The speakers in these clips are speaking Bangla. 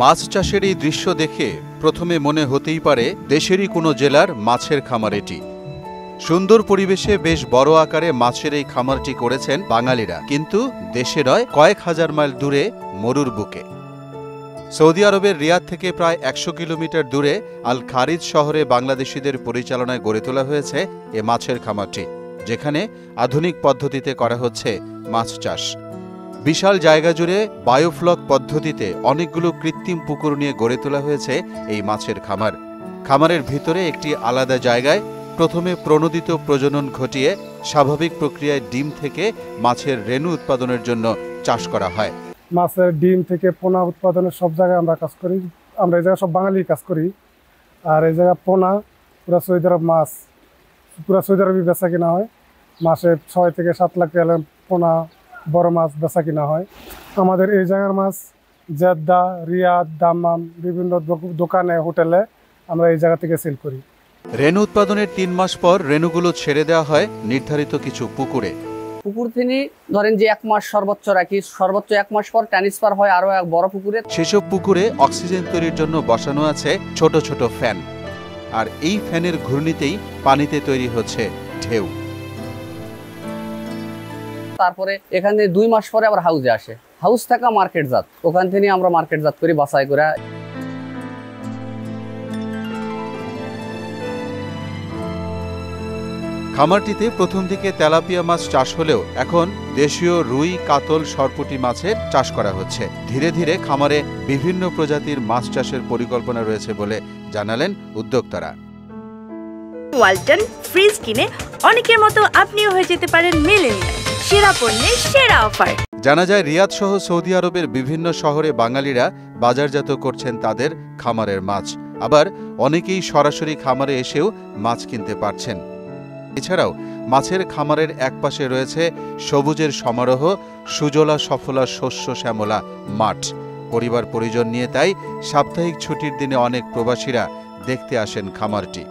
মাছ চাষের এই দৃশ্য দেখে প্রথমে মনে হতেই পারে দেশেরই কোনো জেলার মাছের খামার এটি। সুন্দর পরিবেশে বেশ বড় আকারে মাছের এই খামারটি করেছেন বাঙালিরা, কিন্তু দেশে নয়, কয়েক হাজার মাইল দূরে মরুর বুকে। সৌদি আরবের রিয়াদ থেকে প্রায় ১০০ কিলোমিটার দূরে আল খারিজ শহরে বাংলাদেশিদের পরিচালনায় গড়ে তোলা হয়েছে এ মাছের খামারটি, যেখানে আধুনিক পদ্ধতিতে করা হচ্ছে মাছ চাষ। বিশাল জায়গা জুড়ে বায়োফ্লক পদ্ধতিতে অনেকগুলো কৃত্রিম পুকুর নিয়ে গড়ে তোলা হয়েছে এই মাছের খামার। খামারের ভিতরে একটি আলাদা জায়গায় প্রথমে প্রণোদিত প্রজনন ঘটিয়ে স্বাভাবিক প্রক্রিয়ায় ডিম থেকে মাছের রেণু উৎপাদনের জন্য চাষ করা হয়। মাছের ডিম থেকে পোনা উৎপাদনের সব জায়গায় আমরা কাজ করি। আমরা এই জায়গায় সব বাঙালি কাজ করি। আর এই জায়গায় পোনা পুরা সৌদি আরব মাছ, পুরা সৌদি আরবই বেচা কিনা হয়। মাসে ৬ থেকে ৭ লাখ টাকা পোনা বড় মাছ বেচা কিনা হয়। আমাদের এই জায়গার মাছ জেদ্দা, রিয়াদ, দাম্মাম বিভিন্ন দোকানে, হোটেলে আমরা এই জায়গা থেকে সেল করি। রেণু উৎপাদনের ৩ মাস পর রেণুগুলো ছেড়ে দেওয়া হয় নির্ধারিত কিছু পুকুরে। পুকুর তিনি ধরেন যে ১ মাস সর্বোচ্চ রাখি, সর্বোচ্চ ১ মাস পর ট্রান্সফার হয় আরো এক বড় পুকুরে। সেসব পুকুরে অক্সিজেন তৈরির জন্য বসানো আছে ছোট ছোট ফ্যান, আর এই ফ্যানের ঘূর্ণিতেই পানিতে তৈরি হচ্ছে ঢেউ। তারপরে এখান থেকে ২ মাস পরে আবার হাউজে আসে, হাউস থাকা মার্কেটজাত, ওখান থেকে আমরা মার্কেটজাত করি বাছাই করে। খামারটিতে প্রথম দিকে তেলাপিয়া মাছ চাষ হলেও এখন দেশীয় রুই, কাতল, সরপুঁটি মাছের চাষ করা হচ্ছে। ধীরে ধীরে খামারে বিভিন্ন প্রজাতির মাছ চাষের পরিকল্পনা রয়েছে বলে জানালেন উদ্যোক্তারা। ওয়ালটন ফ্রিজ কিনে অনেকের মতো আপনিও হয়ে যেতে পারেন মিলেনিয়াল, সেরা পণ্যের সেরা অফার। জানা যায় রিয়াদ সহ সৌদি আরবের বিভিন্ন শহরে বাঙালিরা বাজারজাত করছেন তাদের খামারের মাছ, আবার অনেকেই সরাসরি খামারে এসেও মাছ কিনতে পারছেন। এছাড়াও মাছের খামারের একপাশে রয়েছে সবুজের সমারোহ, সুজলা সফলা শস্য শ্যামলা মাঠ। পরিবার পরিজন নিয়ে তাই সাপ্তাহিক ছুটির দিনে অনেক প্রবাসীরা দেখতে আসেন খামারটি।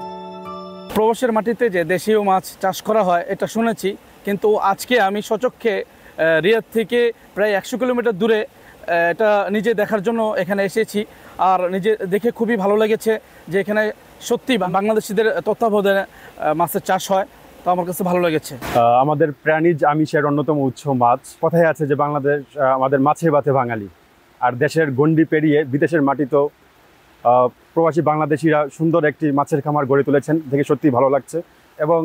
প্রবাসের মাটিতে যে দেশীয় মাছ চাষ করা হয় এটা শুনেছি, কিন্তু আজকে আমি সচক্ষে রিয়াদ থেকে প্রায় ১০০ কিলোমিটার দূরে এটা নিজে দেখার জন্য এখানে এসেছি। আর নিজে দেখে খুবই ভালো লেগেছে যে এখানে সত্যি বাংলাদেশিদের তত্ত্বাবধানে মাছের চাষ হয়, তো আমার কাছে ভালো লেগেছে। আমাদের প্রাণীজ আমিষের অন্যতম উৎস মাছ। কথায় আছে যে বাংলাদেশ আমাদের মাছে ভাতে বাঙালি, আর দেশের গণ্ডি পেরিয়ে বিদেশের মাটিতেও প্রবাসী বাংলাদেশিরা সুন্দর একটি মাছের খামার গড়ে তুলেছেন, দেখে সত্যি ভালো লাগছে। এবং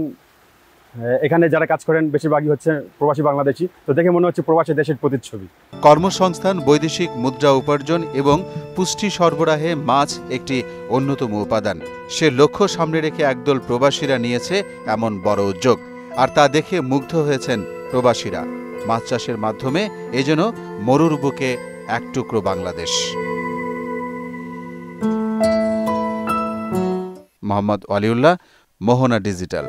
এখানে যারা কাজ করেন বেশিরভাগই হচ্ছে প্রবাসী বাংলাদেশি, তো দেখে মনে হচ্ছে প্রবাসী দেশের প্রতিচ্ছবি। কর্মসংস্থান, বৈদেশিক মুদ্রা উপার্জন এবং পুষ্টি সরবরাহে মাছ একটি অন্যতম উপাদান। সে লক্ষ্য সামনে রেখে একদল প্রবাসীরা নিয়েছে এমন বড় উদ্যোগ, আর তা দেখে মুগ্ধ হয়েছেন প্রবাসীরা। মাছ চাষের মাধ্যমে এ যেন মরুর বুকে এক টুকরো বাংলাদেশ। মোহাম্মদ ওয়ালিউল্লাহ, মোহনা ডিজিটাল।